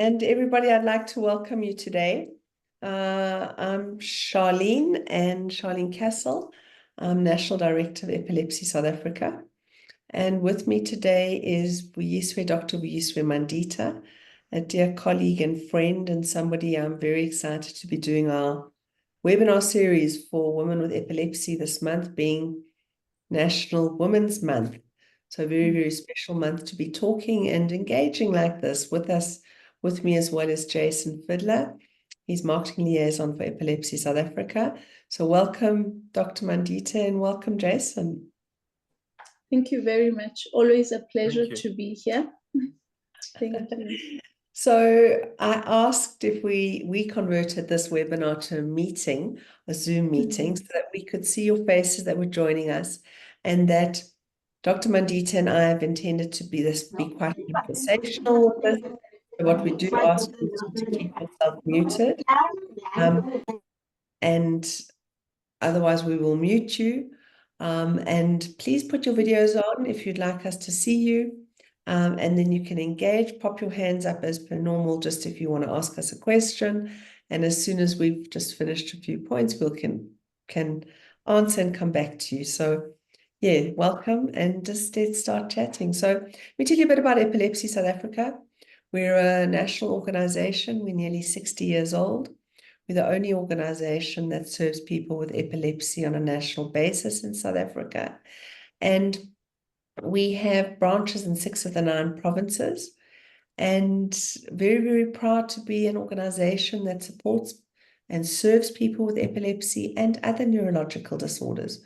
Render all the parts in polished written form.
And everybody, I'd like to welcome you today. I'm Charlene Castle. I'm National Director of Epilepsy South Africa. And with me today is Dr. Vuyiswe Mandita, a dear colleague and friend, and somebody I'm very excited to be doing our webinar series for women with epilepsy this month, being National Women's Month. So a very, very special month to be talking and engaging like this with me, as well as Jason Fiddler. He's marketing liaison for Epilepsy South Africa. So welcome, Dr. Mandita, and welcome, Jason. Thank you very much. Always a pleasure to be here. Thank you. So I asked if we converted this webinar to a meeting, a Zoom meeting, so that we could see your faces that were joining us, and that Dr. Mandita and I have intended to be quite conversational with this. So what we do ask is to keep yourself muted, and otherwise we will mute you. And please put your videos on if you'd like us to see you. And then you can engage, pop your hands up as per normal, just if you want to ask us a question. And as soon as we've just finished a few points, we can answer and come back to you. So yeah, welcome, and just let's start chatting. So let me tell you a bit about Epilepsy South Africa. We're a national organization. We're nearly 60 years old. We're the only organization that serves people with epilepsy on a national basis in South Africa. And we have branches in 6 of the 9 provinces, and very, very proud to be an organization that supports and serves people with epilepsy and other neurological disorders.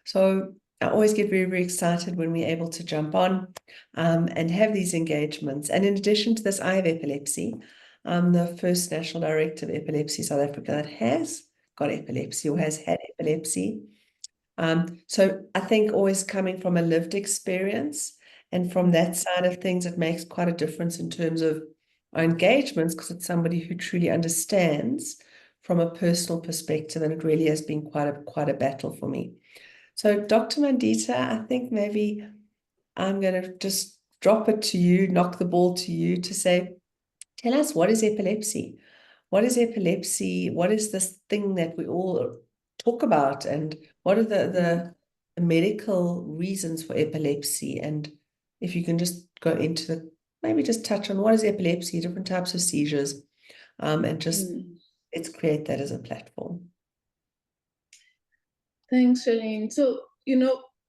So I always get very, very excited when we're able to jump on and have these engagements. And in addition to this, I have epilepsy. I'm the first National Director of Epilepsy South Africa that has got epilepsy or has had epilepsy. So I think always coming from a lived experience, and from that side of things, it makes quite a difference in terms of our engagements, because it's somebody who truly understands from a personal perspective, and it really has been quite a battle for me. So Dr. Mandita, I think maybe I'm going to just drop it to you, knock the ball to you to say, tell us, what is epilepsy? What is epilepsy? What is this thing that we all talk about? And what are the medical reasons for epilepsy? And if you can just go into maybe just touch on what is epilepsy, different types of seizures, and just let's create that as a platform. Thanks, Charlene. So,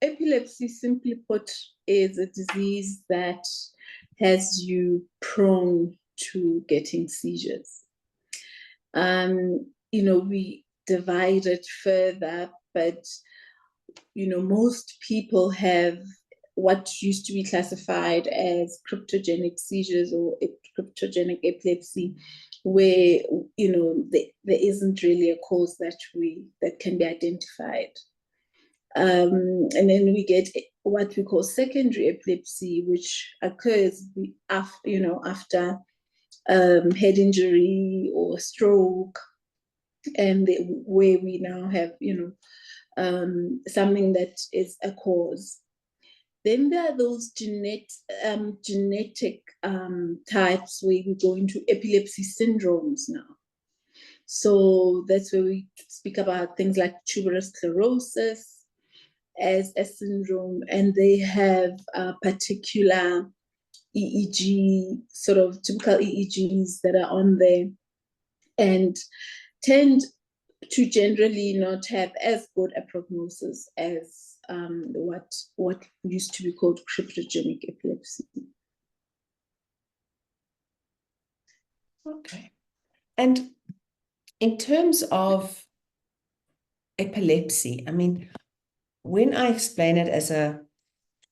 epilepsy, simply put, is a disease that has you prone to getting seizures. We divide it further, but, most people have what used to be classified as cryptogenic seizures or cryptogenic epilepsy, where, there isn't really a cause that can be identified. And then we get what we call secondary epilepsy, which occurs after head injury or stroke, and where we now have something that is a cause. Then there are those genetic types where we go into epilepsy syndromes now. So that's where we speak about things like tuberous sclerosis as a syndrome, and they have a particular EEG, sort of typical EEGs that are on there, and tend to generally not have as good a prognosis as what used to be called cryptogenic epilepsy. Okay. And in terms of epilepsy, I mean, when I explain it as a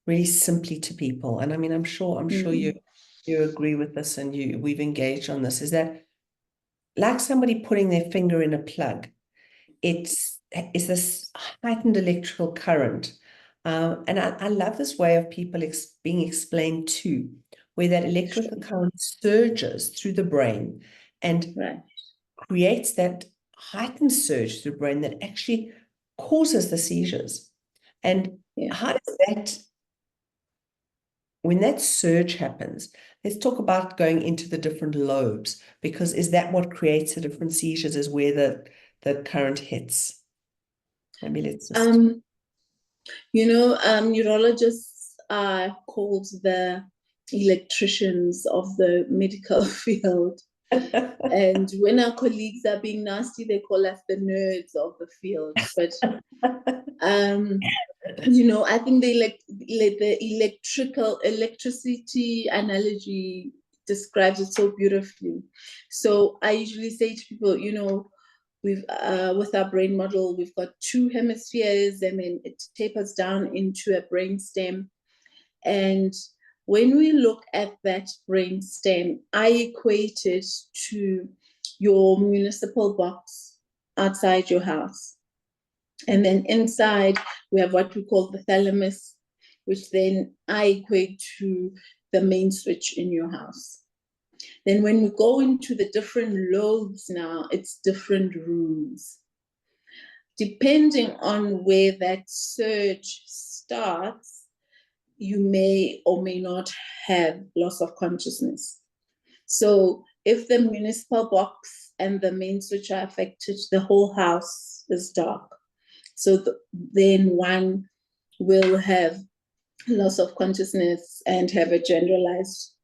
really simply to people, and I mean, I'm sure you agree with this, and we've engaged on this, is that like somebody putting their finger in a plug. It's this heightened electrical current. And I love this way of people being explained too, where that electrical current surges through the brain and creates that heightened surge through the brain that actually causes the seizures. And how does that, when that surge happens, let's talk about going into the different lobes, because is that what creates the different seizures, is where the current hits? Maybe let's just neurologists are called the electricians of the medical field. And when our colleagues are being nasty, they call us the nerds of the field. But I think the electricity analogy describes it so beautifully. So I usually say to people, we've with our brain model, we've got two hemispheres, and then it tapers down into a brain stem. And when we look at that brain stem, I equate it to your municipal box outside your house. And then inside, we have what we call the thalamus, which then I equate to the main switch in your house. Then when we go into the different lobes now, it's different rooms. Depending on where that surge starts, you may or may not have loss of consciousness. So if the municipal box and the main switch are affected, the whole house is dark. So then one will have loss of consciousness and have a generalized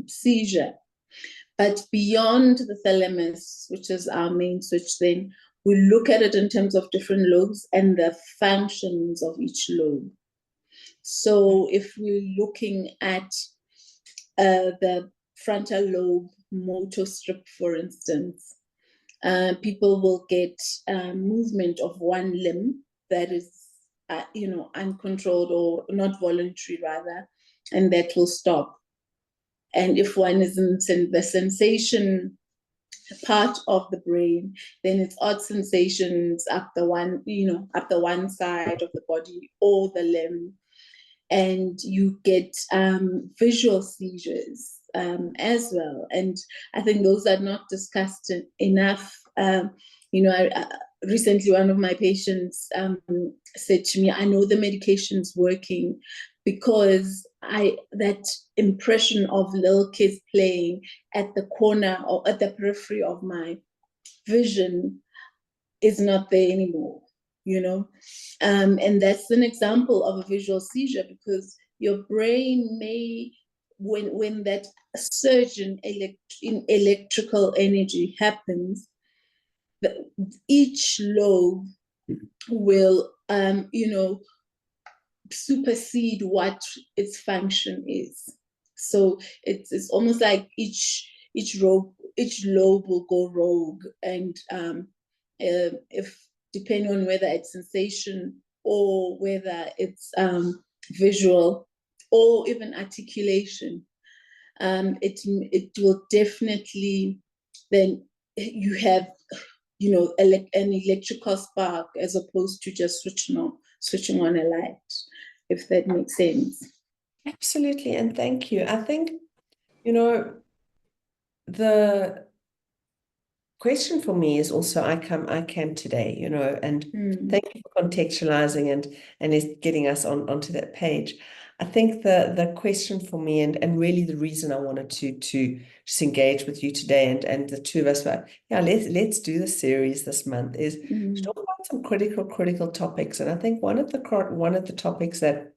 seizure. But beyond the thalamus, which is our main switch, then we look at it in terms of different lobes and the functions of each lobe. So if we're looking at the frontal lobe motor strip, for instance, people will get movement of one limb that is, uncontrolled or not voluntary, rather, and that will stop. And if one isn't in the sensation part of the brain, then it's odd sensations up the one side of the body or the limb, and you get visual seizures as well. And I think those are not discussed enough. Recently, one of my patients said to me, I know the medication's working because that impression of little kids playing at the corner or at the periphery of my vision is not there anymore, and that's an example of a visual seizure, because your brain may, when that surge in electrical energy happens, each lobe will supersede what its function is. So it's almost like each lobe will go rogue, and if depending on whether it's sensation or whether it's visual or even articulation, it will definitely, then you have an electrical spark as opposed to just switching on a light, if that makes sense. Absolutely, and thank you. I think, the question for me is also, I came today, and thank you for contextualizing and is getting us onto that page. I think the question for me, and really the reason I wanted to just engage with you today, and the two of us were, let's do the series this month, is to talk about some critical topics. And I think one of the topics that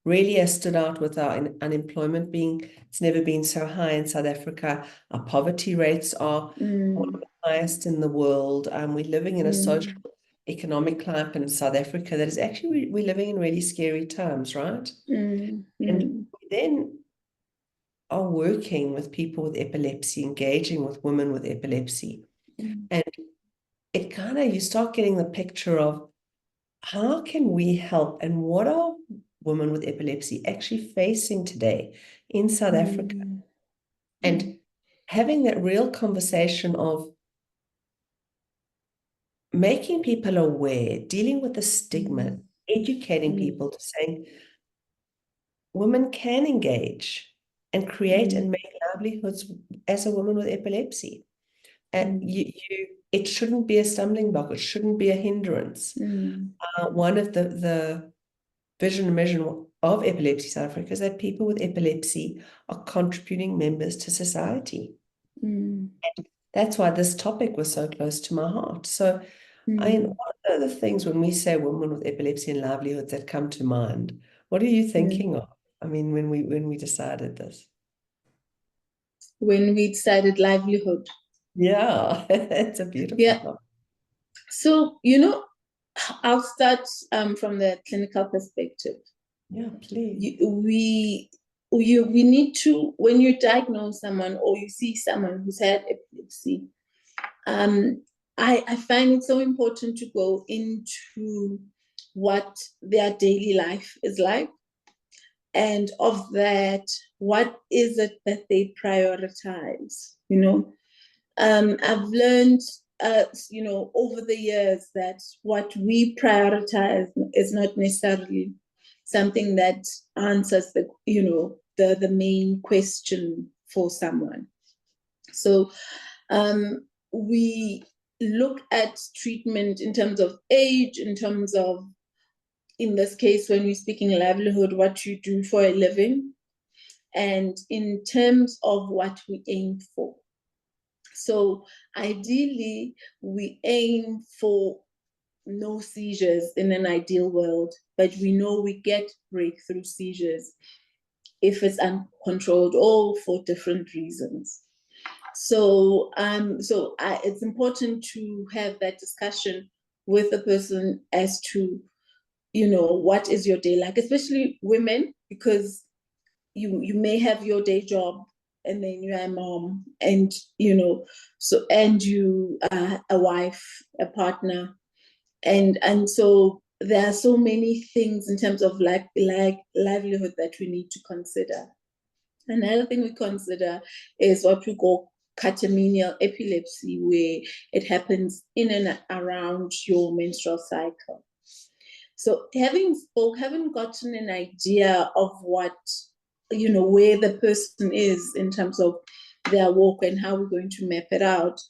really has stood out with our unemployment being, it's never been so high in South Africa. Our poverty rates are one of the highest in the world. We're living in a social economic climate in South Africa that is actually, we're living in really scary times, right? And we then are working with people with epilepsy, engaging with women with epilepsy. And it kind of, you start getting the picture of how can we help, and what are women with epilepsy actually facing today in South Africa, and having that real conversation of making people aware, dealing with the stigma, educating people to saying women can engage and create and make livelihoods as a woman with epilepsy. And it shouldn't be a stumbling block. It shouldn't be a hindrance. One of the vision and mission of Epilepsy South Africa is that people with epilepsy are contributing members to society. Mm. That's why this topic was so close to my heart. So, I mean, what are the things when we say women with epilepsy and livelihoods that come to mind? What are you thinking of? I mean, when we decided this. When we decided livelihood. Yeah, it's a beautiful Yeah. topic. So, I'll start from the clinical perspective. Yeah, please. We need to, when you diagnose someone or you see someone who's had epilepsy, I find it so important to go into what their daily life is like, and of that, what is it that they prioritize? I've learned, over the years that what we prioritize is not necessarily something that answers the main question for someone. So we look at treatment in terms of age, in terms of, in this case, when we're speaking livelihood, what you do for a living, and in terms of what we aim for. So ideally, we aim for no seizures in an ideal world, but we know we get breakthrough seizures if it's uncontrolled or for different reasons. So, it's important to have that discussion with the person as to, what is your day like, especially women, because you may have your day job and then you're a mom, and and you are a wife, a partner, and so there are so many things in terms of like livelihood that we need to consider. Another thing we consider is what we call catamenial epilepsy, where it happens in and around your menstrual cycle. So having gotten an idea of what, where the person is in terms of their walk and how we're going to map it out,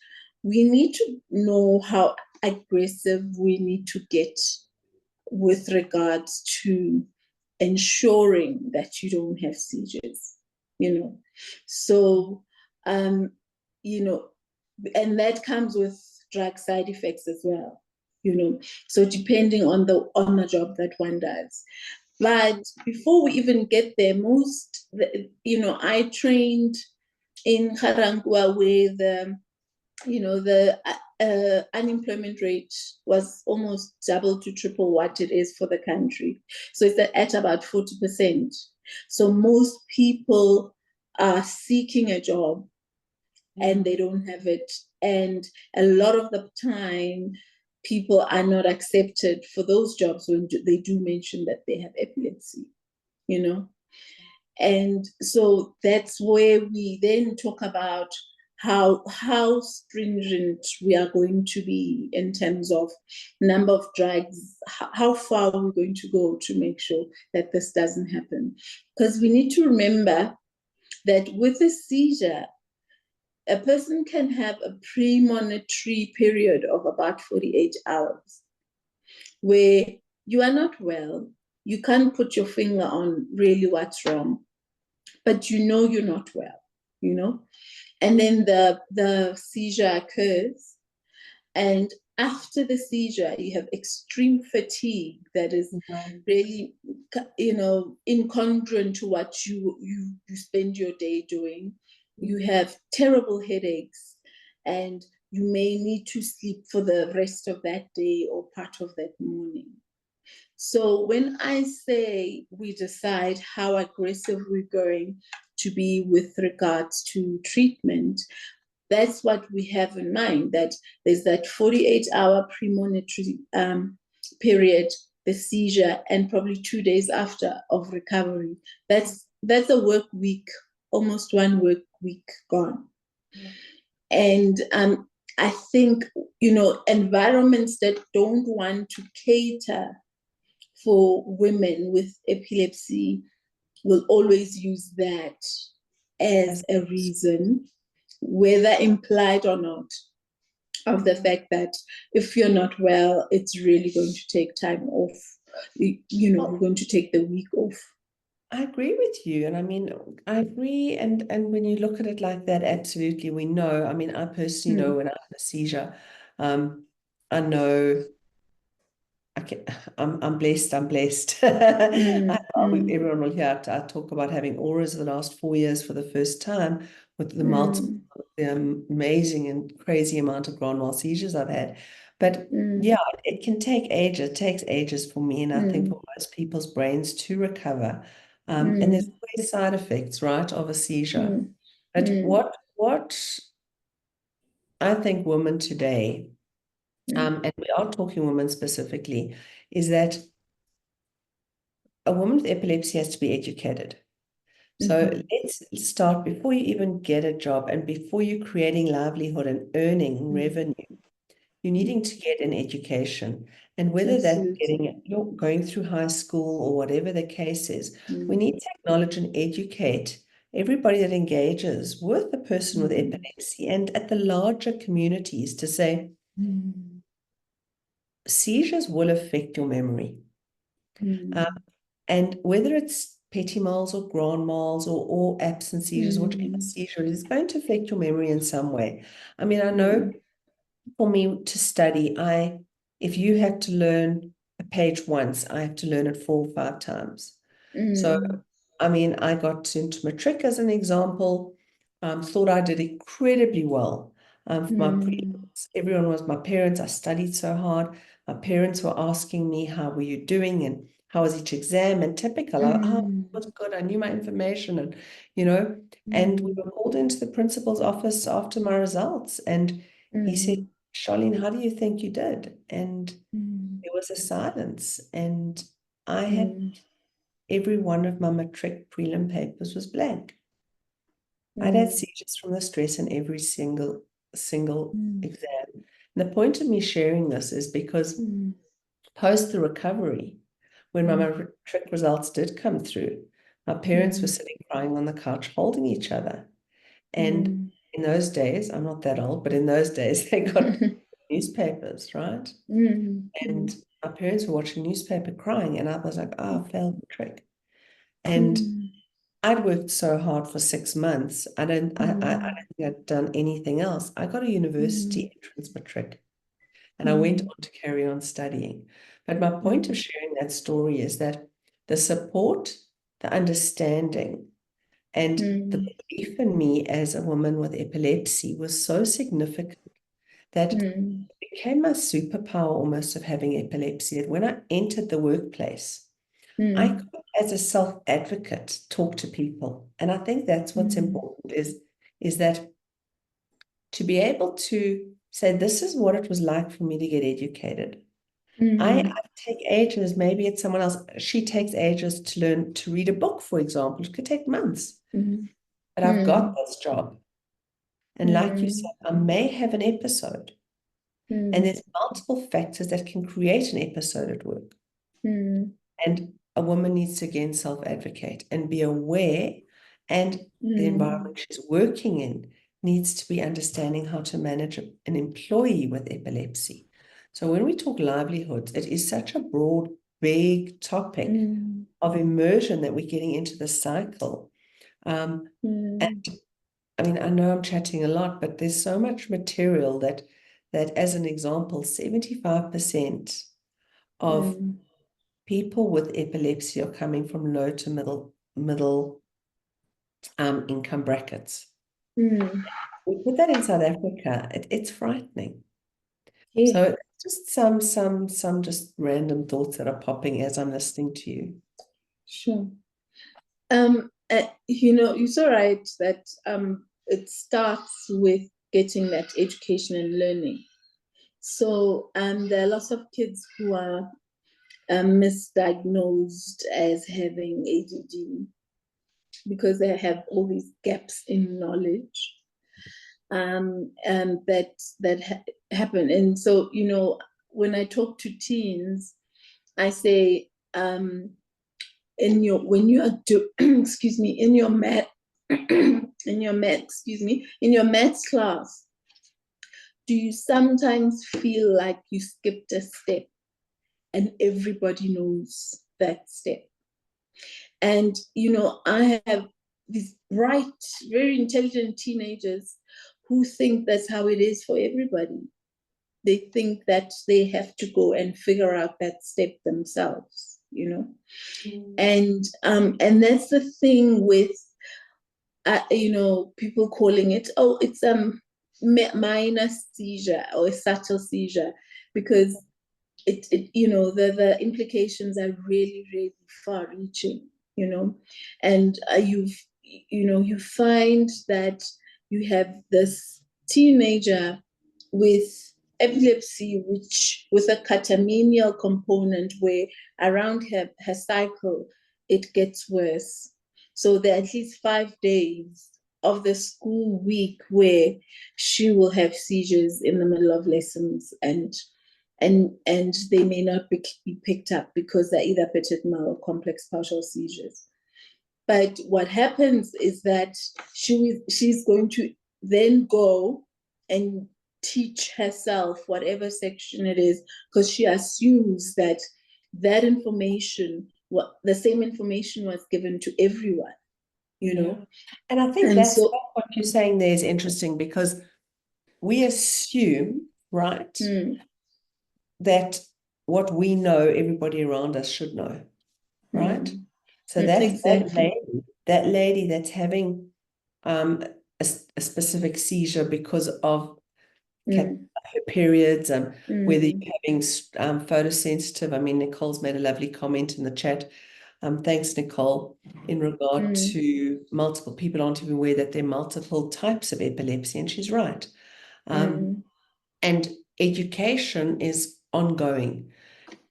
we need to know how aggressive we need to get with regards to ensuring that you don't have seizures, So, and that comes with drug side effects as well, So depending on the job that one does. But before we even get there, I trained in Garangwa where the unemployment rate was almost double to triple what it is for the country. So it's at about 40%. So most people are seeking a job and they don't have it. And a lot of the time, people are not accepted for those jobs when they do mention that they have epilepsy, And so that's where we then talk about how stringent we are going to be in terms of number of drugs, how far we're going to go to make sure that this doesn't happen. Because we need to remember that with a seizure, a person can have a premonitory period of about 48 hours where you are not well, you can't put your finger on really what's wrong, but you're not well, And then the seizure occurs, and after the seizure, you have extreme fatigue that is really, incongruent to what you spend your day doing. You have terrible headaches, and you may need to sleep for the rest of that day or part of that morning. So when I say we decide how aggressive we're going to be with regards to treatment, that's what we have in mind, that there's that 48-hour premonitory period, the seizure, and probably 2 days after of recovery. That's a work week, almost 1 work week gone. And I think, environments that don't want to cater for women with epilepsy will always use that as a reason, whether implied or not, of the fact that if you're not well, it's really going to take time off we're going to take the week off. I agree with you. And I mean, I agree. And when you look at it like that, absolutely, we know. I mean, I personally know when I have a seizure, I know I'm blessed. I'm blessed. Everyone will hear I talk about having auras the last 4 years for the first time with the amazing and crazy amount of grand mal seizures I've had. But yeah, it can take ages. It takes ages for me, and I think for most people's brains to recover. And there's always side effects, right, of a seizure. But what I think women today, and we are talking women specifically, is that a woman with epilepsy has to be educated. So let's start before you even get a job and before you're creating livelihood and earning revenue, you're needing to get an education. And whether that's you're going through high school or whatever the case is, we need to acknowledge and educate everybody that engages with a person with epilepsy and at the larger communities to say, seizures will affect your memory. And whether it's petit mals or grand mals or absent seizures, whichever seizure it is going to affect your memory in some way. I mean, I know for me to study, if you had to learn a page once, I have to learn it 4 or 5 times. So, I mean, I got into matric as an example, thought I did incredibly well. For my prelims, everyone was my parents. I studied so hard. My parents were asking me, how were you doing? And how was each exam? And typical, it was good. I knew my information and, and we were called into the principal's office after my results. And he said, Charlene, how do you think you did? And there was a silence. And I had every one of my matric prelim papers was blank. I'd had seizures from the stress in every single exam. And the point of me sharing this is because post the recovery, when my matric results did come through, my parents were sitting crying on the couch holding each other. And in those days, I'm not that old, but in those days, they got newspapers, right? And my parents were watching newspaper crying, and I was like, oh, I failed matric. And I'd worked so hard for 6 months. I don't think I'd done anything else. I got a university entrance matric, and I went on to carry on studying. But my point of sharing that story is that the support, the understanding, and the belief in me as a woman with epilepsy was so significant that it became my superpower almost of having epilepsy, that when I entered the workplace, I could, as a self-advocate, talk to people. And I think that's what's important is that to be able to say, this is what it was like for me to get educated. I take ages, maybe it's someone else, she takes ages to learn to read a book, for example. It could take months. But I've got this job. And like you said, I may have an episode. And there's multiple factors that can create an episode at work. And a woman needs to, again, self-advocate and be aware, and the environment she's working in needs to be understanding how to manage an employee with epilepsy. So when we talk livelihoods, it is such a broad, big topic of immersion that we're getting into the cycle. And I mean, I know I'm chatting a lot, but there's so much material that as an example, 75% of people with epilepsy are coming from low to middle income brackets. We put that in South Africa, it's frightening. So just some just random thoughts that are popping as I'm listening to you. Sure. You're so right that it starts with getting that education and learning. So there are lots of kids who are misdiagnosed as having ADD because they have all these gaps in knowledge and that happen. And so, when I talk to teens, I say, when you are excuse me, in your math class, do you sometimes feel like you skipped a step and everybody knows that step. And, I have these bright, very intelligent teenagers who think that's how it is for everybody. They think that they have to go and figure out that step themselves, And that's the thing with, people calling it, oh, it's minor seizure or a subtle seizure, because the implications are really, really far reaching, and you find that you have this teenager with epilepsy, which with a catamenial component, where around her cycle it gets worse. So there are at least 5 days of the school week where she will have seizures in the middle of lessons, and they may not be picked up because they're either petit mal or complex partial seizures. But what happens is that she's going to then go and teach herself whatever section it is, because she assumes that information, the same information was given to everyone, And I think And that's so, what you're saying there is interesting, because we assume, right, that what we know, everybody around us should know, right? So that's exactly. that lady that's having a specific seizure because of her periods, whether you're having photosensitive. I mean, Nicole's made a lovely comment in the chat. Thanks, Nicole, in regard to multiple people aren't even aware that there are multiple types of epilepsy, and she's right. And education is ongoing.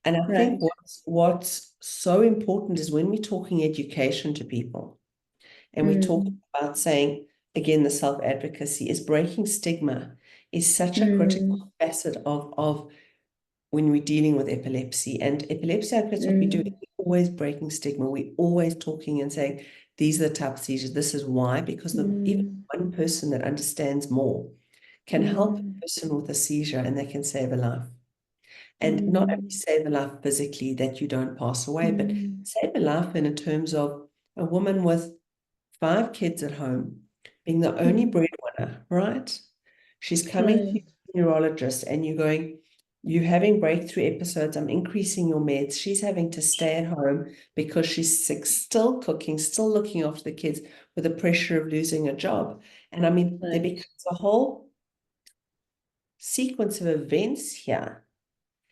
And I think what's so important is when we're talking education to people, and we're talking about saying, again, the self-advocacy is breaking stigma is such a critical facet of when we're dealing with epilepsy. And epilepsy advocates, what we do is we're always breaking stigma. We're always talking and saying, these are the type of seizures. This is why, because even one person that understands more can help a person with a seizure, and they can save a life. And not only save a life physically, that you don't pass away, but save a life in terms of a woman with 5 kids at home, being the only breadwinner, right? She's coming to a neurologist, and you're having breakthrough episodes. I'm increasing your meds. She's having to stay at home because she's sick, still cooking, still looking after the kids, with the pressure of losing a job. And I mean, there becomes a whole sequence of events here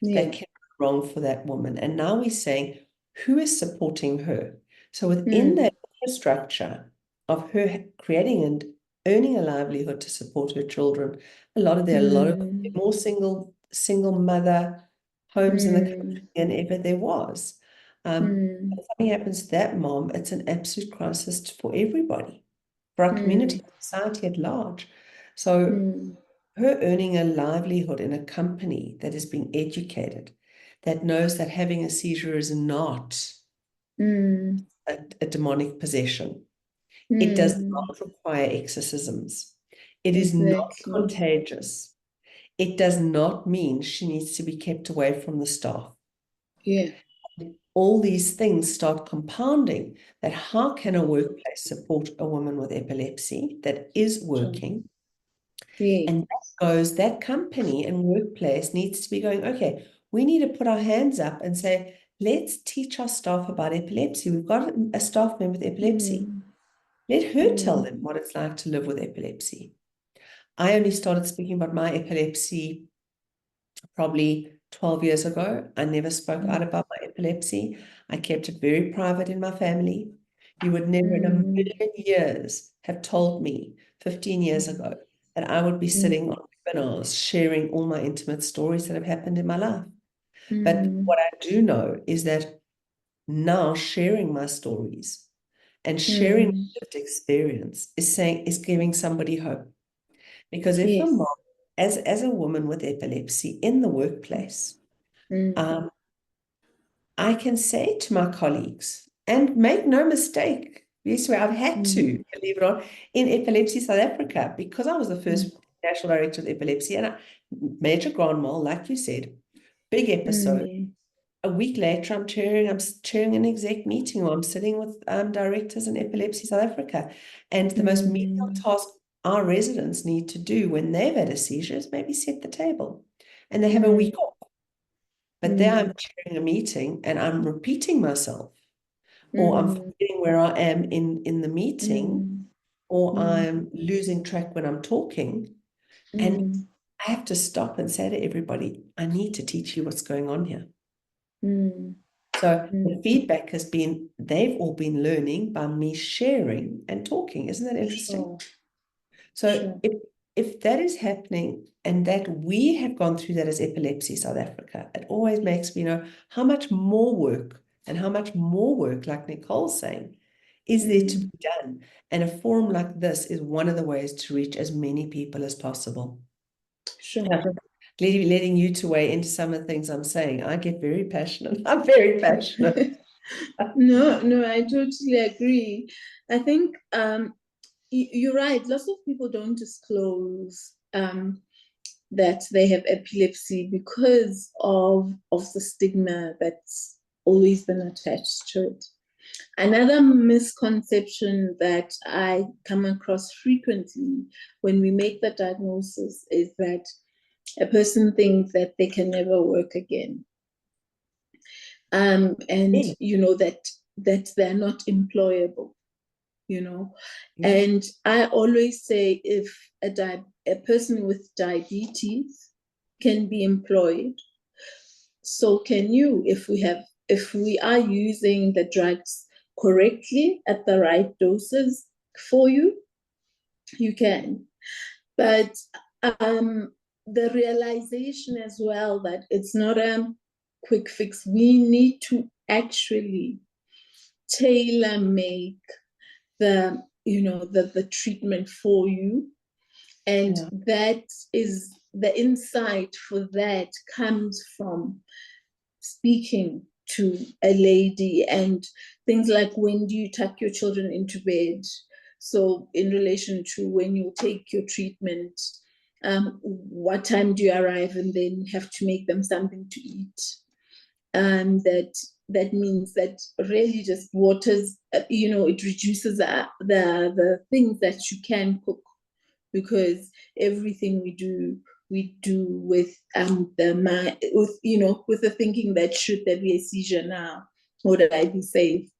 that can be wrong for that woman. And now we're saying, who is supporting her? So within that infrastructure of her creating and earning a livelihood to support her children, a lot of more single mother homes in the country than ever there was. If something happens to that mom, it's an absolute crisis for everybody, for our community, society at large. So her earning a livelihood in a company that is being educated, that knows that having a seizure is not a demonic possession. It does not require exorcisms. It is not contagious. It does not mean she needs to be kept away from the staff. All these things start compounding that how can a workplace support a woman with epilepsy that is working? And that company and workplace needs to be going, okay, we need to put our hands up and say, let's teach our staff about epilepsy. We've got a staff member with epilepsy. Let her tell them what it's like to live with epilepsy. I only started speaking about my epilepsy probably 12 years ago. I never spoke out about my epilepsy. I kept it very private in my family. You would never in a million years have told me 15 years ago that I would be sitting on webinars sharing all my intimate stories that have happened in my life. But what I do know is that now sharing my stories and sharing lived experience is giving somebody hope. Because if a mom, as a woman with epilepsy in the workplace, I can say to my colleagues, and make no mistake, yes, I've had to, believe it or not, in Epilepsy South Africa, because I was the first national director of epilepsy, and major grand mal, like you said, big episode, a week later, I'm chairing an exec meeting, or I'm sitting with directors in Epilepsy South Africa. And the most menial task our residents need to do when they've had a seizure is maybe set the table. And they have a week off. But there I'm chairing a meeting and I'm repeating myself, or I'm forgetting where I am in the meeting, or I'm losing track when I'm talking. And I have to stop and say to everybody, I need to teach you what's going on here. So the feedback has been, they've all been learning by me sharing and talking. Isn't that interesting? So if that is happening, and that we have gone through that as Epilepsy South Africa, it always makes me know how much more work, like Nicole's saying, is there to be done. And a forum like this is one of the ways to reach as many people as possible. Letting you to weigh into some of the things I'm saying, I get very passionate. I'm very passionate. No, I totally agree. I think you're right. Lots of people don't disclose that they have epilepsy because of the stigma that's always been attached to it. Another misconception that I come across frequently when we make the diagnosis is that a person thinks that they can never work again. And that they're not employable, And I always say, if a person with diabetes can be employed, so can you. If we are using the drugs correctly at the right doses for you, you can. But the realization as well that it's not a quick fix. We need to actually tailor make the treatment for you. And that is the insight for that comes from speaking to a lady, and things like, when do you tuck your children into bed? So in relation to when you take your treatment, what time do you arrive, and then have to make them something to eat. That means that really just waters, it reduces the things that you can cook, because everything we do with the thinking that, should there be a seizure now, would I be safe?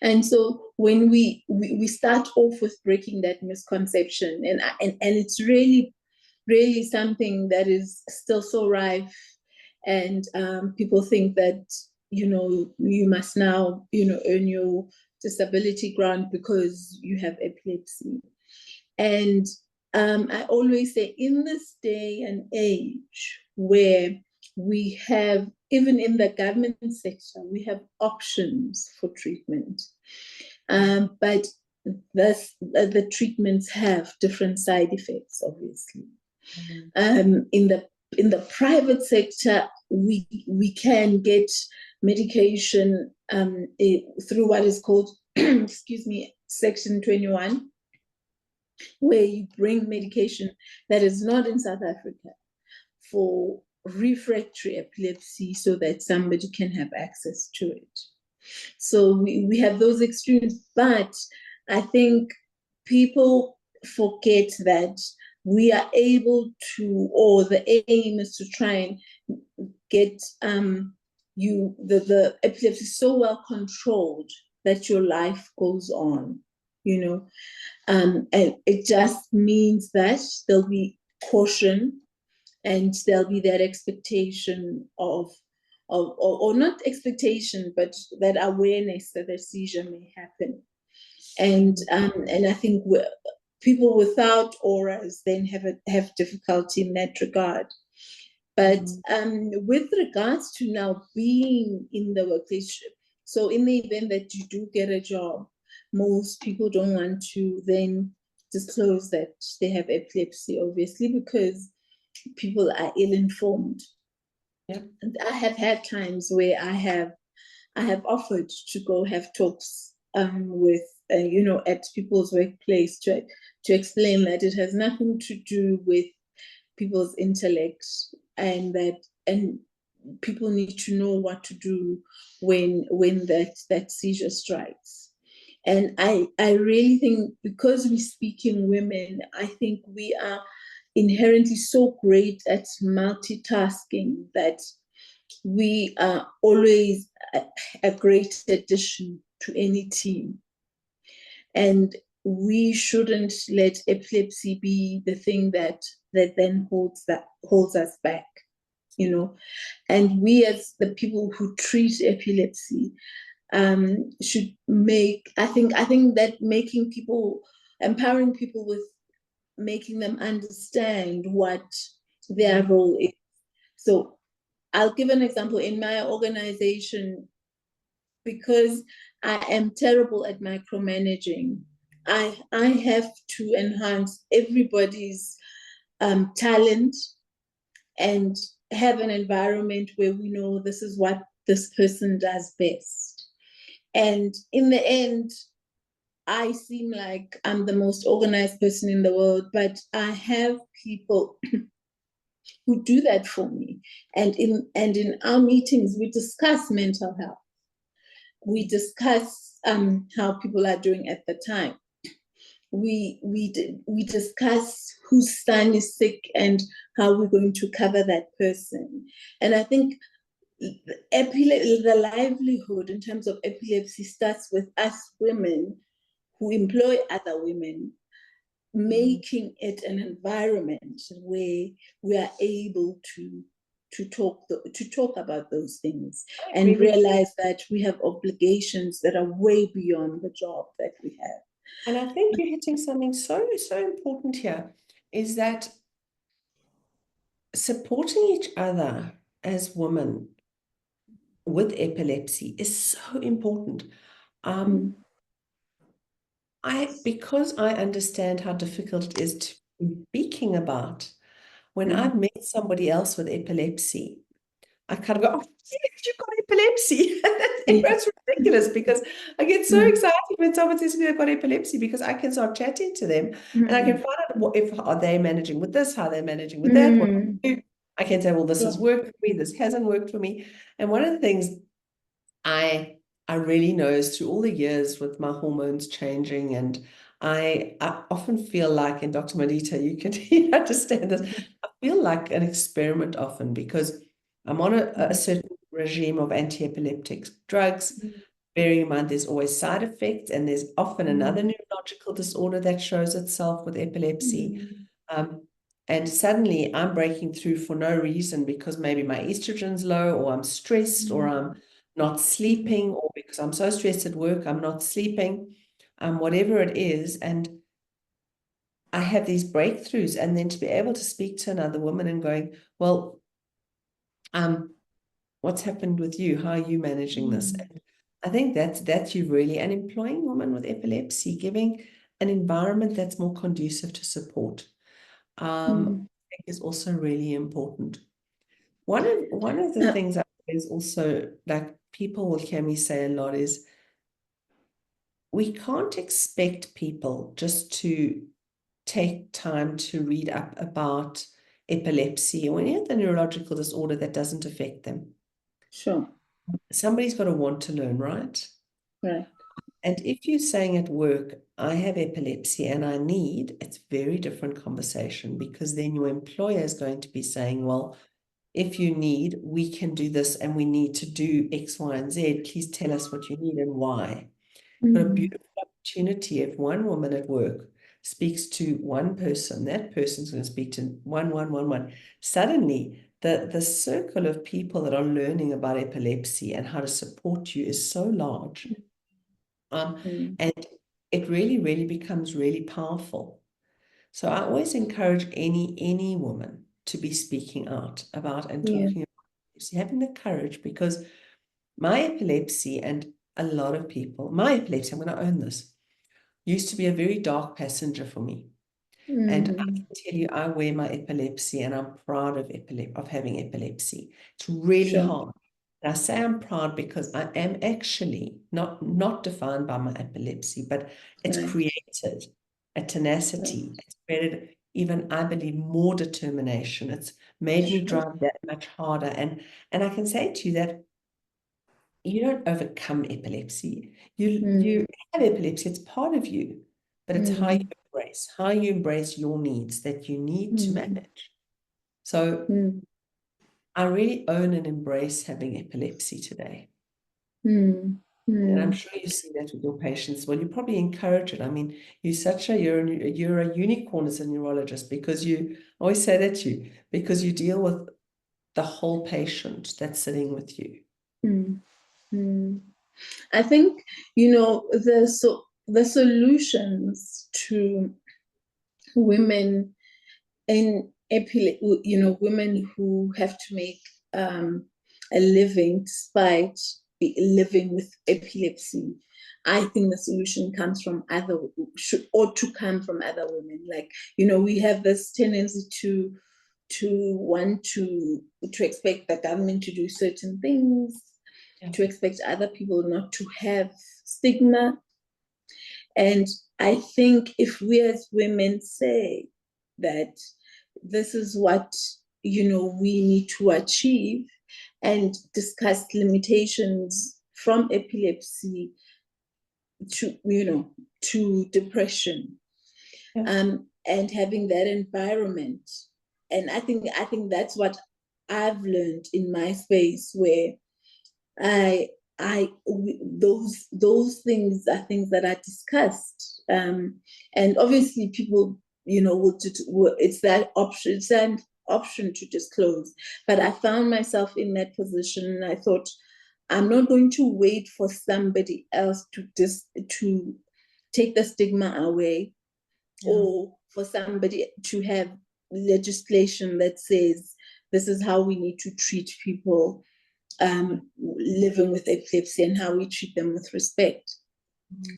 And so when we start off with breaking that misconception, and it's really, really something that is still so rife, and people think that you must now earn your disability grant because you have epilepsy. And I always say, in this day and age where we have, even in the government sector, we have options for treatment, but the treatments have different side effects, obviously. In the private sector, we can get medication through what is called Section 21, where you bring medication that is not in South Africa for refractory epilepsy, so that somebody can have access to it. So we have those extremes, but I think people forget that we are able to, or the aim is to try and get the epilepsy so well controlled that your life goes on, and it just means that there'll be caution, and there'll be that expectation of or not expectation, but that awareness that a seizure may happen. And I think people without auras then have difficulty in that regard. But with regards to now being in the workplace, so in the event that you do get a job, most people don't want to then disclose that they have epilepsy, obviously, because people are ill-informed. Yeah. And I have had times where I have offered to go have talks with at people's workplace to explain that it has nothing to do with people's intellect, and people need to know what to do when that seizure strikes. And I really think, because we're speaking women, I think we are inherently so great at multitasking that we are always a great addition to any team. And we shouldn't let epilepsy be the thing that then holds us back, you know. And we, as the people who treat epilepsy, should make, I think that empowering people with making them understand what their role is. So I'll give an example. In my organization, because I am terrible at micromanaging, I have to enhance everybody's talent and have an environment where we know this is what this person does best. And in the end, I seem like I'm the most organized person in the world, but I have people who do that for me. And in our meetings, we discuss mental health. We discuss how people are doing at the time. We discuss whose son is sick and how we're going to cover that person. And I think the livelihood in terms of epilepsy starts with us women who employ other women, making it an environment where we are able to talk about those things and realize that we have obligations that are way beyond the job that we have. And I think you're hitting something so important here, is that supporting each other as women with epilepsy is so important. Because I understand how difficult it is to be speaking about. When I've met somebody else with epilepsy, I kind of go, "Oh, you've got epilepsy." It's ridiculous, because I get so excited when someone says to me they've got epilepsy, because I can start chatting to them and I can find out if are they managing with this, how they're managing with that. What I can say, well, this has worked for me, this hasn't worked for me. And one of the things I really know is, through all the years with my hormones changing, and I often feel like, and Dr. Madita, you understand this, I feel like an experiment often, because I'm on a certain regime of anti-epileptic drugs, bearing in mind there's always side effects, and there's often another neurological disorder that shows itself with epilepsy. And suddenly I'm breaking through for no reason, because maybe my estrogen's low, or I'm stressed, or I'm not sleeping, or because I'm so stressed at work, I'm not sleeping, whatever it is. And I have these breakthroughs, and then to be able to speak to another woman and going, well, what's happened with you? How are you managing this? And I think that's you really, and employing women with epilepsy, giving an environment that's more conducive to support, I think is also really important. One of the things is also, like, people will hear me say a lot, is we can't expect people just to take time to read up about epilepsy or any other neurological disorder that doesn't affect them. Sure. Somebody's got to want to learn, right? Right. And if you're saying at work, I have epilepsy and I need, it's a very different conversation, because then your employer is going to be saying, well, if you need, we can do this, and we need to do X, Y, and Z. Please tell us what you need and why. But a beautiful opportunity, if one woman at work speaks to one person, that person's going to speak to one. Suddenly, the circle of people that are learning about epilepsy and how to support you is so large. And it really, really becomes really powerful. So I always encourage any woman to be speaking out about and talking about epilepsy, having the courage, because my epilepsy, and a lot of people, my epilepsy, I'm going to own this, used to be a very dark passenger for me. And I can tell you, I wear my epilepsy, and I'm proud of having epilepsy. It's really hard. And I say I'm proud because I am actually not defined by my epilepsy, but it's created a tenacity. It's created even, I believe, more determination. It's made me drive that much harder. And I can say to you that you don't overcome epilepsy. You have epilepsy, it's part of you, but it's how you embrace your needs that you need to manage. So I really own and embrace having epilepsy today. And I'm sure you see that with your patients. Well, you probably encourage it. I mean, you're a unicorn as a neurologist, because I always say that to you, because you deal with the whole patient that's sitting with you. I think, the solutions to women in women who have to make a living despite living with epilepsy. I think the solution comes from ought to come from other women. Like, we have this tendency to want to expect the government to do certain things, to expect other people not to have stigma. And I think if we as women say that this is what, we need to achieve, and discuss limitations from epilepsy to depression, and having that environment. And I think that's what I've learned in my space, where those things are things that are discussed, and obviously people, it's that option. It's an option to disclose. But I found myself in that position, and I thought, I'm not going to wait for somebody else to take the stigma away, or for somebody to have legislation that says this is how we need to treat people living with epilepsy, and how we treat them with respect.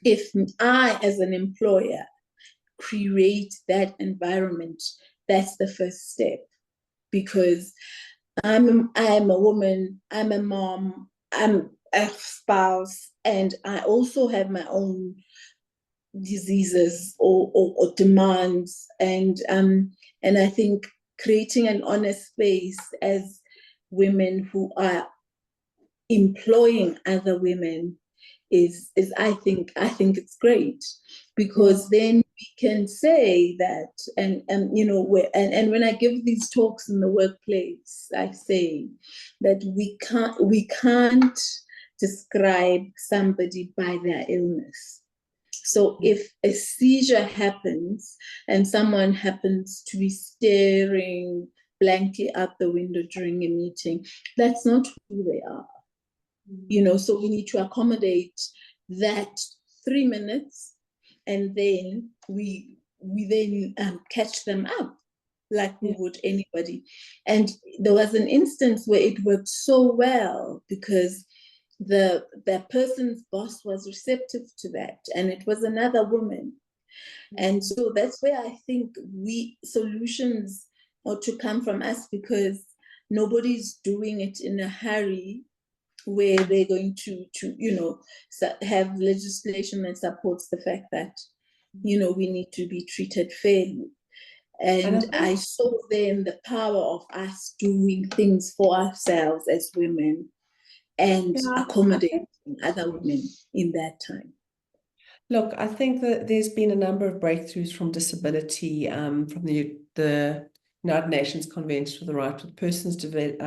If I, as an employer, create that environment, that's the first step. Because I'm a woman, I'm a mom, I'm a spouse, and I also have my own diseases or demands. And I think creating an honest space as women who are employing other women is I think it's great, because then we can say that, and when I give these talks in the workplace, I say that we can't describe somebody by their illness. So if a seizure happens and someone happens to be staring blankly out the window during a meeting, that's not who they are. So we need to accommodate that 3 minutes, and then we then catch them up like we would anybody. And there was an instance where it worked so well, because the person's boss was receptive to that, and it was another woman. And so that's where I think solutions ought to come from us, because nobody's doing it in a hurry, where they're going to have legislation that supports the fact that we need to be treated fairly. And I saw then the power of us doing things for ourselves as women, and accommodating other women in that time. Look, I think that there's been a number of breakthroughs from disability, from the United Nations Convention for the Right of Persons with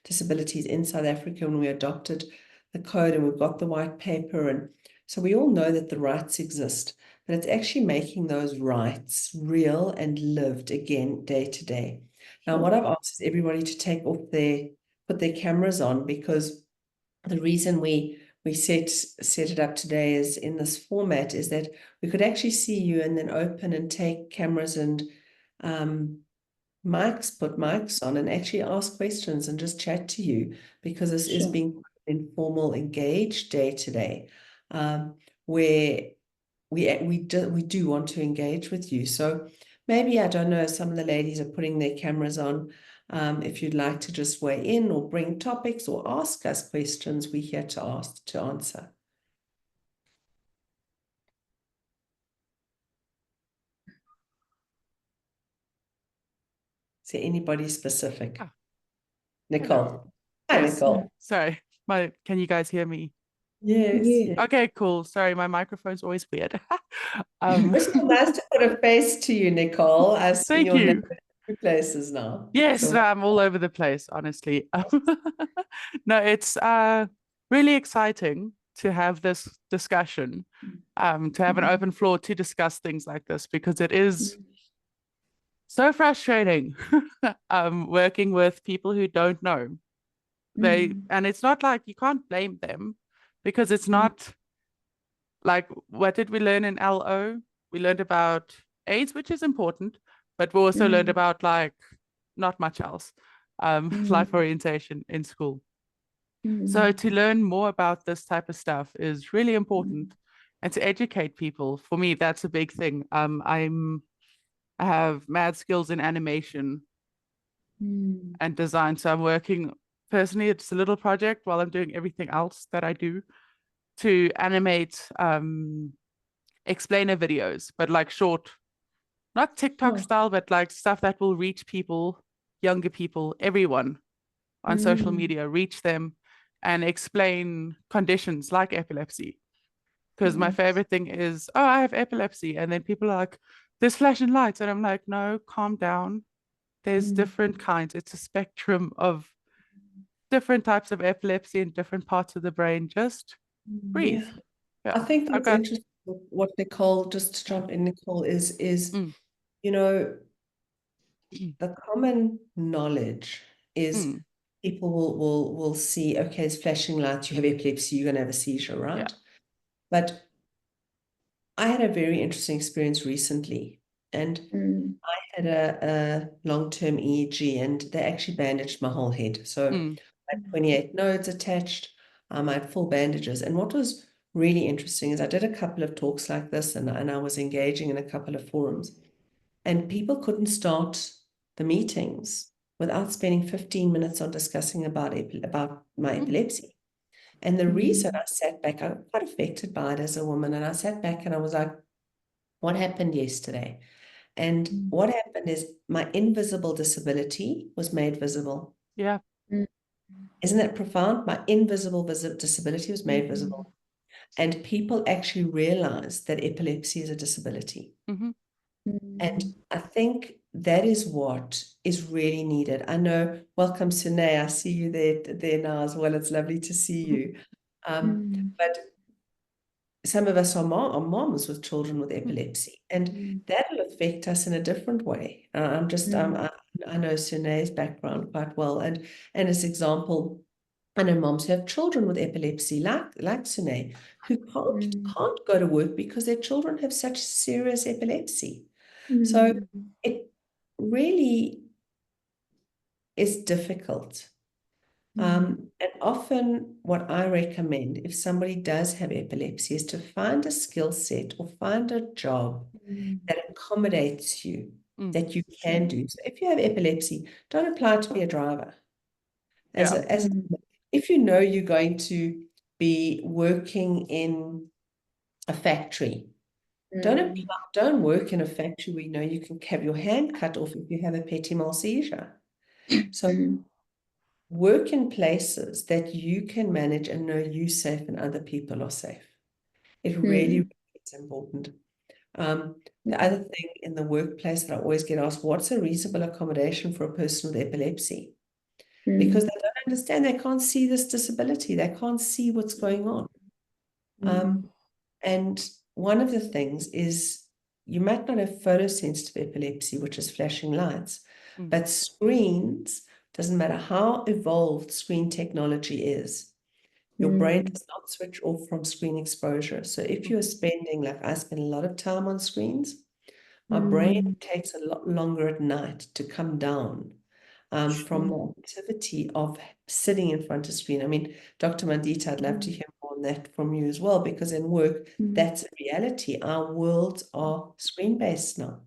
Disabilities in South Africa, when we adopted the code, and we've got the white paper. And so we all know that the rights exist, but it's actually making those rights real and lived again day to day. Now, what I've asked is everybody to put their cameras on, because the reason we set it up today is in this format, is that we could actually see you, and then open and take cameras and put mics on, and actually ask questions and just chat to you, because this is being informal, engaged day to day, where we do want to engage with you. So maybe, I don't know, some of the ladies are putting their cameras on. If you'd like to just weigh in, or bring topics, or ask us questions, we're here to answer. Is there anybody specific? Ah, Nicole. hello. Hi, Yes. Nicole. Sorry. Can you guys hear me? Yes. Yeah. Yes. Okay, cool. Sorry, my microphone's always weird. It's so nice to put a face to you, Nicole. I've seen Thank your name you. in two places now. Yes, So, I'm all over the place, honestly. No, it's really exciting to have this discussion, to have an open floor to discuss things like this, because it is so frustrating working with people who don't know. And it's not like you can't blame them, because it's not like, what did we learn in LO? We learned about AIDS, which is important, but we also learned about like not much else, life orientation in school. So to learn more about this type of stuff is really important, and to educate people, for me, that's a big thing. I have mad skills in animation and design, so I'm working personally. It's a little project while I'm doing everything else that I do, to animate explainer videos, but like short, not TikTok style, but like stuff that will reach people, younger people, everyone on social media, reach them and explain conditions like epilepsy. Because my favorite thing is, oh, I have epilepsy. And then people are like, there's flashing lights. And I'm like, no, calm down. There's different kinds. It's a spectrum of different types of epilepsy in different parts of the brain. Just breathe. yeah. Yeah. I think I've that's got, interesting. What Nicole, just to jump in, Nicole, is you know, the common knowledge is people will see, okay, it's flashing lights, you have epilepsy, you're gonna have a seizure, right? Yeah. But I had a very interesting experience recently, and I had a long-term EEG, and they actually bandaged my whole head. So I had 28 nodes attached. I had full bandages. And what was really interesting is I did a couple of talks like this, and I was engaging in a couple of forums, and people couldn't start the meetings without spending 15 minutes on discussing about my epilepsy. And the reason I sat back, I got quite affected by it as a woman, and I sat back and I was like, what happened yesterday? And what happened is my invisible disability was made visible. Yeah. Isn't that profound? My invisible disability was made visible. And people actually realized that epilepsy is a disability. And I think that is what is really needed. I know, welcome, Sune. I see you there now as well. It's lovely to see you. But some of us are moms with children with epilepsy, and that'll affect us in a different way. I know Sune's background quite well, and as example, I know moms who have children with epilepsy, like Sune, who can't go to work because their children have such serious epilepsy. So it really is difficult. And often what I recommend, if somebody does have epilepsy, is to find a skill set or find a job that accommodates you, that you can do. So if you have epilepsy, don't apply to be a driver. If you know you're going to be working in a factory, don't work in a factory where you know you can have your hand cut off if you have a petit mal seizure. So work in places that you can manage and know you're safe and other people are safe. It really is important. The other thing in the workplace that I always get asked, what's a reasonable accommodation for a person with epilepsy? Because they don't understand, they can't see this disability, they can't see what's going on. And one of the things is you might not have photosensitive epilepsy, which is flashing lights, but screens, doesn't matter how evolved screen technology is, your brain does not switch off from screen exposure. So if you're spending, like I spend a lot of time on screens, my brain takes a lot longer at night to come down from the activity of sitting in front of screen. I mean, Dr. Mandita, I'd love to hear more on that from you as well, because in work, that's a reality. Our worlds are screen-based now.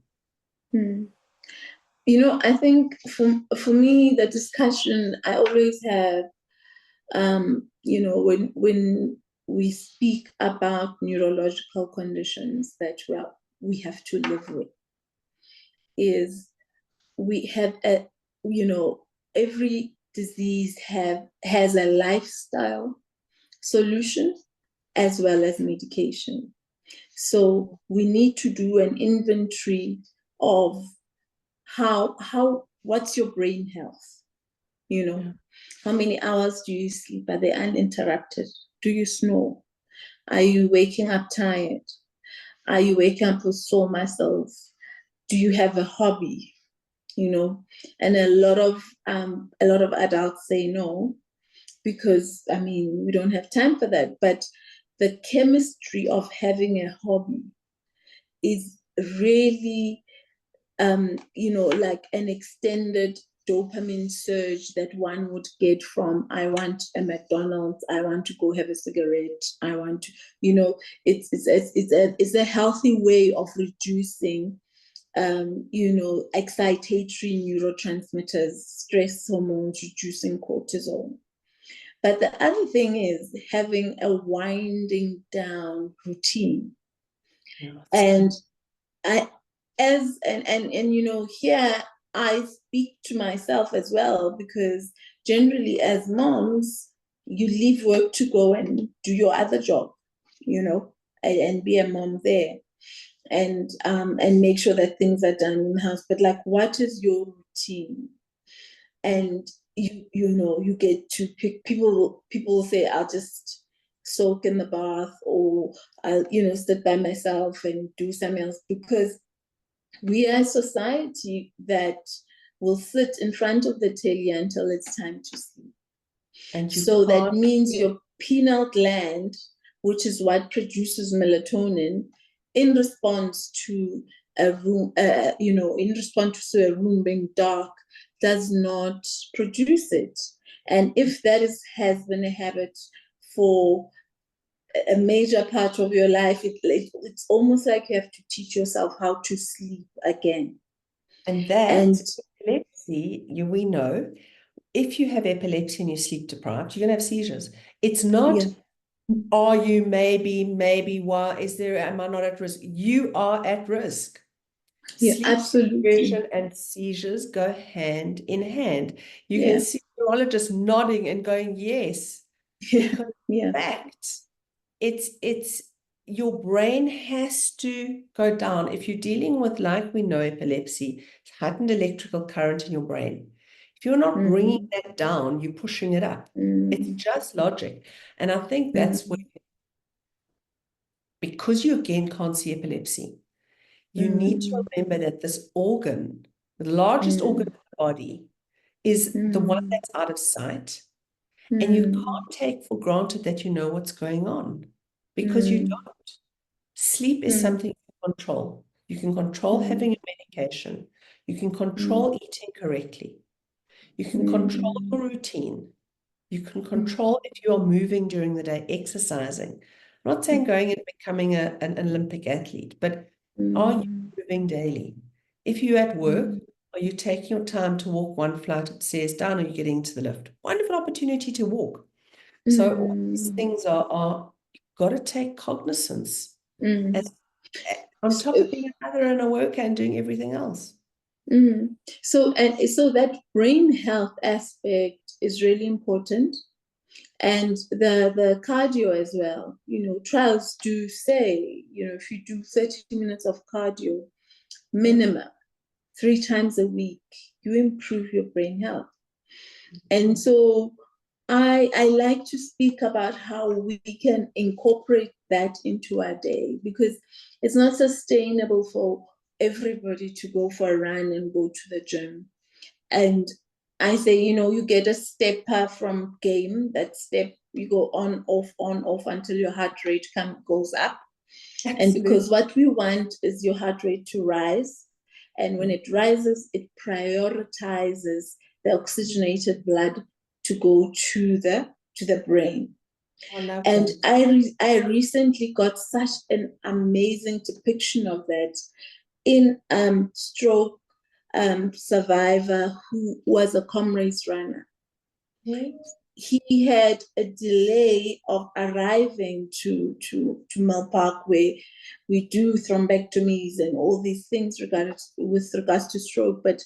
You know, I think for me, the discussion I always have, you know, when we speak about neurological conditions that we have to live with, is we have a, every disease has a lifestyle solution as well as medication. So we need to do an inventory of what's your brain health? How many hours do you sleep? Are they uninterrupted? Do you snore? Are you waking up tired? Are you waking up with sore muscles? Do you have a hobby? And a lot of adults say no, because we don't have time for that. But the chemistry of having a hobby is really like an extended dopamine surge that one would get from, I want a McDonald's, I want to go have a cigarette, I want to, it's a healthy way of reducing excitatory neurotransmitters, stress hormones, reducing cortisol. But the other thing is having a winding down routine. And here I speak to myself as well, because generally as moms, you leave work to go and do your other job, and be a mom there, and make sure that things are done in the house. But like, what is your routine? And you get to pick. People will say, I'll just soak in the bath, or I'll sit by myself and do something else, because we are a society that will sit in front of the telly until it's time to sleep. And so that means your pineal gland, which is what produces melatonin, in response to a room, in response to a room being dark, does not produce it. And if that has been a habit for a major part of your life, it's almost like you have to teach yourself how to sleep again. And epilepsy, we know, if you have epilepsy and you're sleep deprived, you're going to have seizures. It's not, are you maybe, why is there, am I not at risk? You are at risk. Sleep absolutely. And seizures go hand in hand. You can see neurologists nodding and going, yes. Because in fact, it's your brain has to go down. If you're dealing with, like we know, epilepsy, heightened electrical current in your brain. If you're not bringing that down, you're pushing it up. It's just logic. And I think that's where, because you again can't see epilepsy, you need to remember that this organ, the largest organ of the body, is the one that's out of sight. And you can't take for granted that you know what's going on, because you don't. Sleep is something you control. You can control having a medication. You can control eating correctly. You can control your routine. You can control if you are moving during the day, exercising. I'm not saying going and becoming an Olympic athlete, but are you moving daily? If you're at work, are you taking your time to walk one flight of stairs down, or are you getting into the lift? Wonderful opportunity to walk. So all these things are you've got to take cognizance as, on top of being a mother and a worker and doing everything else. So that brain health aspect is really important, and the cardio as well. Trials do say, if you do 30 minutes of cardio minimum 3 times a week, you improve your brain health. And so I like to speak about how we can incorporate that into our day, because it's not sustainable for everybody to go for a run and go to the gym. And I say, you get a stepper from game. That step, you go on, off until your heart rate goes up. Absolutely. And because what we want is your heart rate to rise. And when it rises, it prioritizes the oxygenated blood to go to the brain. And I recently got such an amazing depiction of that in stroke survivor who was a comrades runner. He had a delay of arriving to Mill Park, where we do thrombectomies and all these things with regards to stroke. But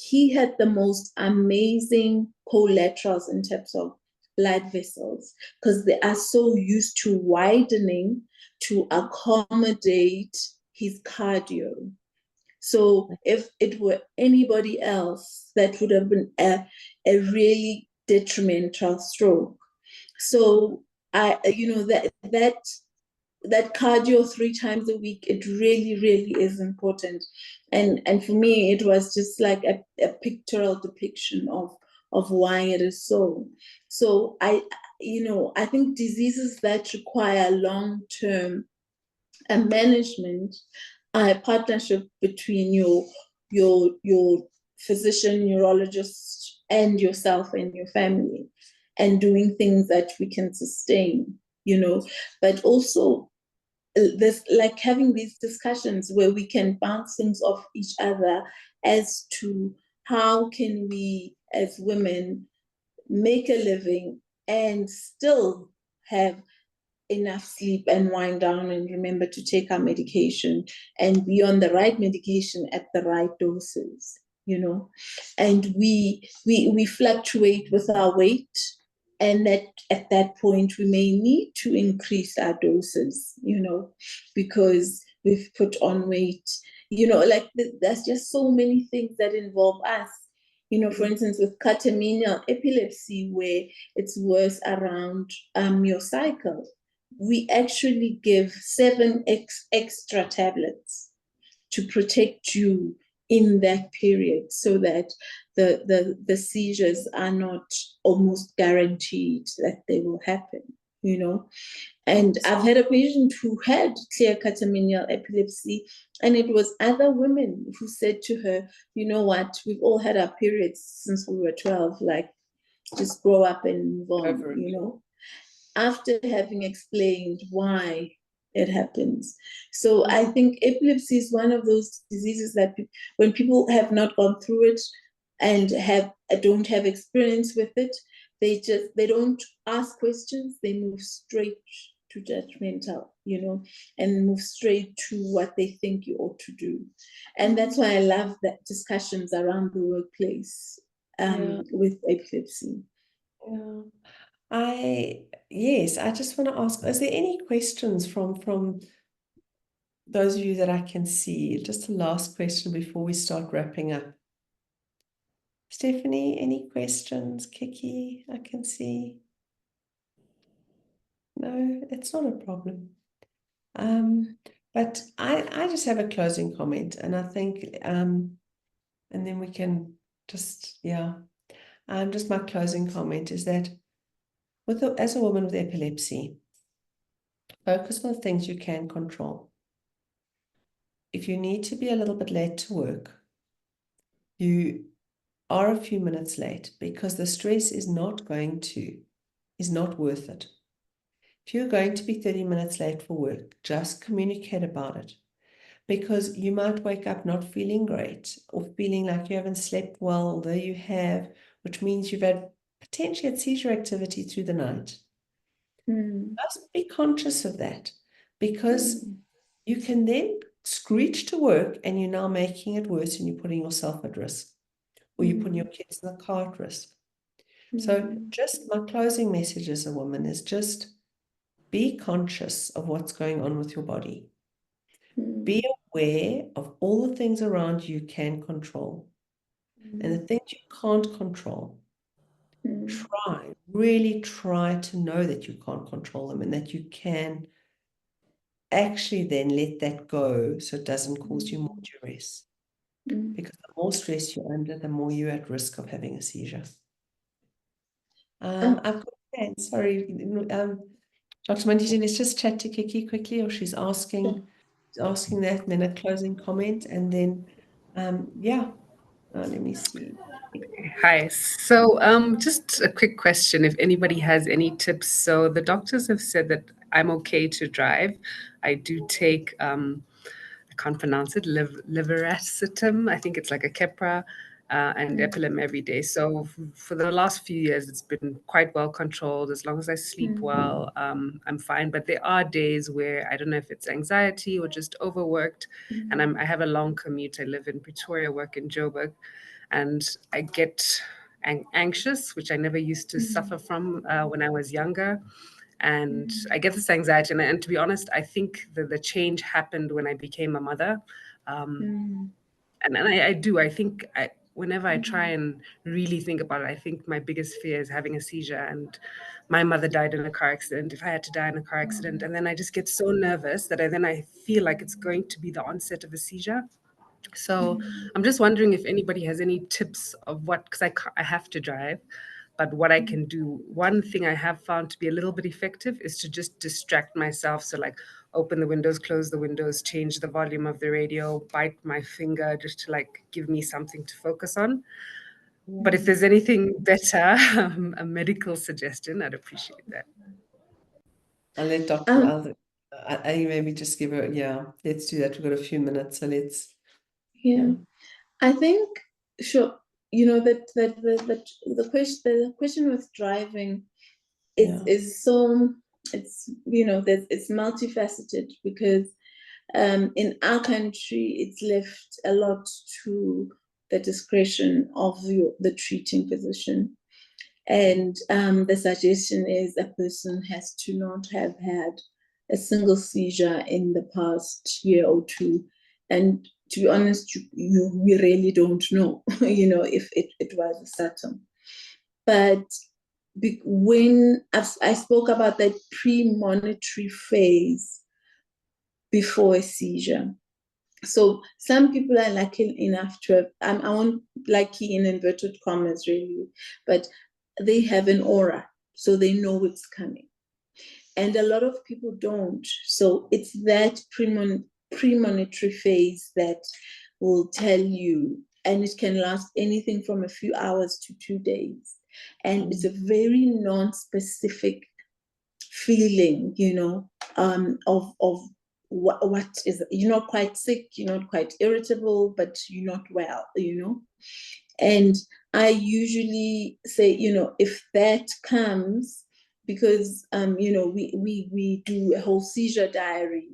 he had the most amazing collaterals in terms of blood vessels, because they are so used to widening to accommodate his cardio. So if it were anybody else, that would have been a really detrimental stroke. So that cardio 3 times a week, it really, really is important. And for me, it was just like a pictorial depiction of why it is so. So I think diseases that require long-term management are a partnership between your physician, neurologist, and yourself and your family, and doing things that we can sustain, but also there's like having these discussions where we can bounce things off each other as to how can we as women make a living and still have enough sleep and wind down and remember to take our medication and be on the right medication at the right doses, and we fluctuate with our weight, and that at that point we may need to increase our doses, because we've put on weight, there's just so many things that involve us. For instance, with catamenial epilepsy, where it's worse around your cycle, we actually give 7 extra tablets to protect you in that period, so that the seizures are not almost guaranteed that they will happen, And I've had a patient who had clear catamenial epilepsy, and it was other women who said to her, you know what, we've all had our periods since we were 12, like, just grow up and move on, after having explained why it happens. So I think epilepsy is one of those diseases that when people have not gone through it and don't have experience with it, they don't ask questions, they move straight to judgmental, and move straight to what they think you ought to do. And that's why I love that discussions around the workplace with epilepsy. Yes, I just want to ask, is there any questions from those of you that I can see? Just a last question before we start wrapping up. Stephanie, any questions? Kiki, I can see. No, it's not a problem. But I just have a closing comment, and I think, and then we can just my closing comment is that as a woman with epilepsy, focus on the things you can control. If you need to be a little bit late to work, you are a few minutes late, because the stress is not worth it. If you're going to be 30 minutes late for work, just communicate about it, because you might wake up not feeling great, or feeling like you haven't slept well, although you have, which means you've had potentially had seizure activity through the night. Just be conscious of that, because you can then screech to work and you're now making it worse, and you're putting yourself at risk, or you're putting your kids in the car at risk. So just my closing message as a woman is just be conscious of what's going on with your body. Be aware of all the things around you can control. And the things you can't control, really try to know that you can't control them, and that you can actually then let that go, so it doesn't cause you more duress. Because the more stress you're under, the more you're at risk of having a seizure. I've got a hand, sorry. Dr. Mandisi, let's just chat to Kiki quickly, or she's asking that, and then a closing comment, and then, let me see. Hi. So just a quick question, if anybody has any tips. So the doctors have said that I'm okay to drive. I do take, I can't pronounce it, Livelihoods. I think it's like a Keppra, and Epilim every day. So for the last few years, it's been quite well controlled. As long as I sleep well, I'm fine. But there are days where I don't know if it's anxiety or just overworked, and I have a long commute. I live in Pretoria, work in Joburg. and I get anxious, which I never used to suffer from when I was younger. And I get this anxiety. And to be honest, I think the change happened when I became a mother. And I do. I think whenever I try and really think about it, I think my biggest fear is having a seizure. And my mother died in a car accident. If I had to die in a car accident, and then I just get so nervous that I feel like it's going to be the onset of a seizure. So I'm just wondering if anybody has any tips of what, because I have to drive, but what I can do. One thing I have found to be a little bit effective is to just distract myself. So like open the windows, close the windows, change the volume of the radio, bite my finger, just to like give me something to focus on. But if there's anything better, a medical suggestion, I'd appreciate that. I'll let Dr. I maybe just give her, let's do that. We've got a few minutes, so let's. Yeah. I think, sure, that the question with driving is so, it's, it's multifaceted, because in our country, it's left a lot to the discretion of the treating physician. And the suggestion is a person has to not have had a single seizure in the past year or two. And to be honest, we really don't know, if it was a certain. But when I spoke about that premonitory phase before a seizure. So some people are lucky enough to have, I won't lucky in inverted commas really, but they have an aura, so they know it's coming. And a lot of people don't. So it's that premonitory phase that will tell you, and it can last anything from a few hours to 2 days. And it's a very non-specific feeling, of what is, you're not quite sick, you're not quite irritable, but you're not well, And I usually say, if that comes, because we do a whole seizure diary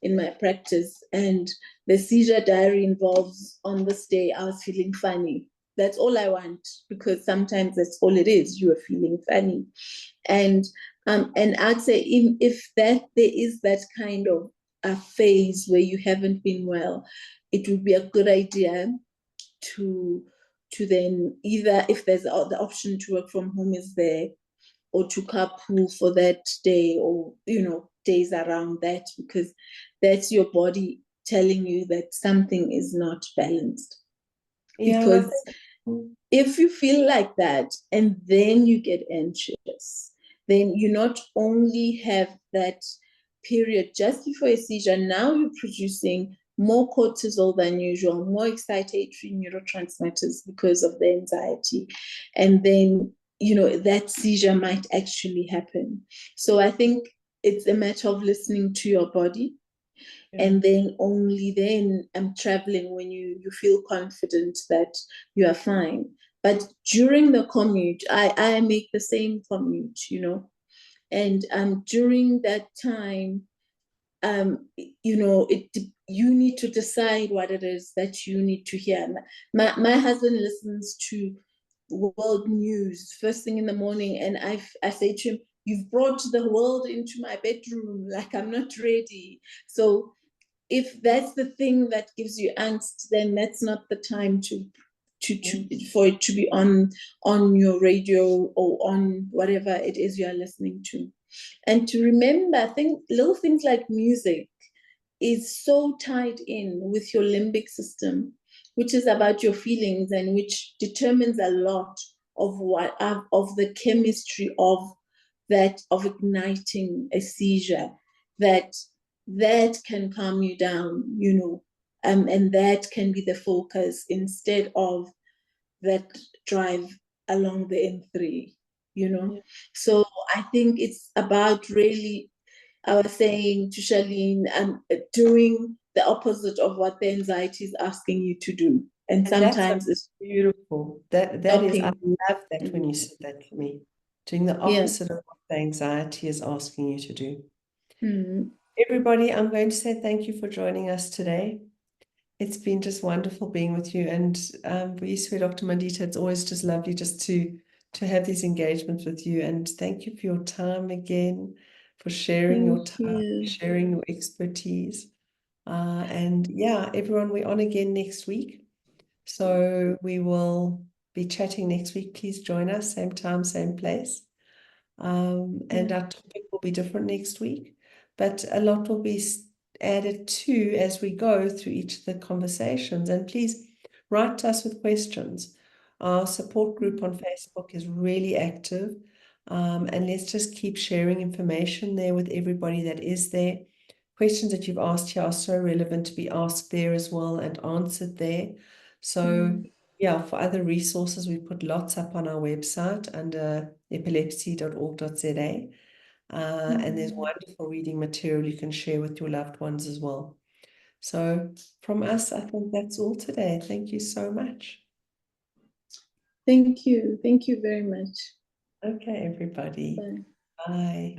in my practice, and the seizure diary involves, on this day I was feeling funny. That's all I want, because sometimes that's all it is, you are feeling funny. And I'd say if there is that kind of a phase where you haven't been well, it would be a good idea to then either, if there's the option to work from home is there, or to carpool for that day, or days around that, because that's your body telling you that something is not balanced. Because if you feel like that and then you get anxious, then you not only have that period just before a seizure, now you're producing more cortisol than usual, more excitatory neurotransmitters because of the anxiety. And then, that seizure might actually happen. So I think it's a matter of listening to your body. And then only then traveling when you feel confident that you are fine. But during the commute, I make the same commute, and during that time, you need to decide what it is that you need to hear. My husband listens to world news first thing in the morning, and I say to him, "You've brought the world into my bedroom, like I'm not ready." So if that's the thing that gives you angst, then that's not the time for it to be on your radio or on whatever it is you are listening to. And to remember, I think little things like music is so tied in with your limbic system, which is about your feelings and which determines a lot of of the chemistry of igniting a seizure, that can calm you down, and that can be the focus instead of that drive along the N3, So I think it's about really, I was saying to Charlene, doing the opposite of what the anxiety is asking you to do. And sometimes it's beautiful. That is, I love that when you said that for me. Doing the opposite of what the anxiety is asking you to do. Everybody, I'm going to say thank you for joining us today. It's been just wonderful being with you. And Vuyiswe, Dr. Mandita, it's always just lovely just to have these engagements with you. And thank you for your time again, for sharing your Thank time, you. sharing your expertise. And yeah, everyone, we're on again next week. So we will be chatting next week. Please join us, same time, same place. And our topic will be different next week, but a lot will be added to as we go through each of the conversations. And please write to us with questions. Our support group on Facebook is really active, and let's just keep sharing information there with everybody that is there. Questions that you've asked here are so relevant to be asked there as well and answered there. So yeah, for other resources, we put lots up on our website under epilepsy.org.za. And there's wonderful reading material you can share with your loved ones as well. So from us, I think that's all today. Thank you so much. Thank you. Thank you very much. Okay, everybody. Bye. Bye.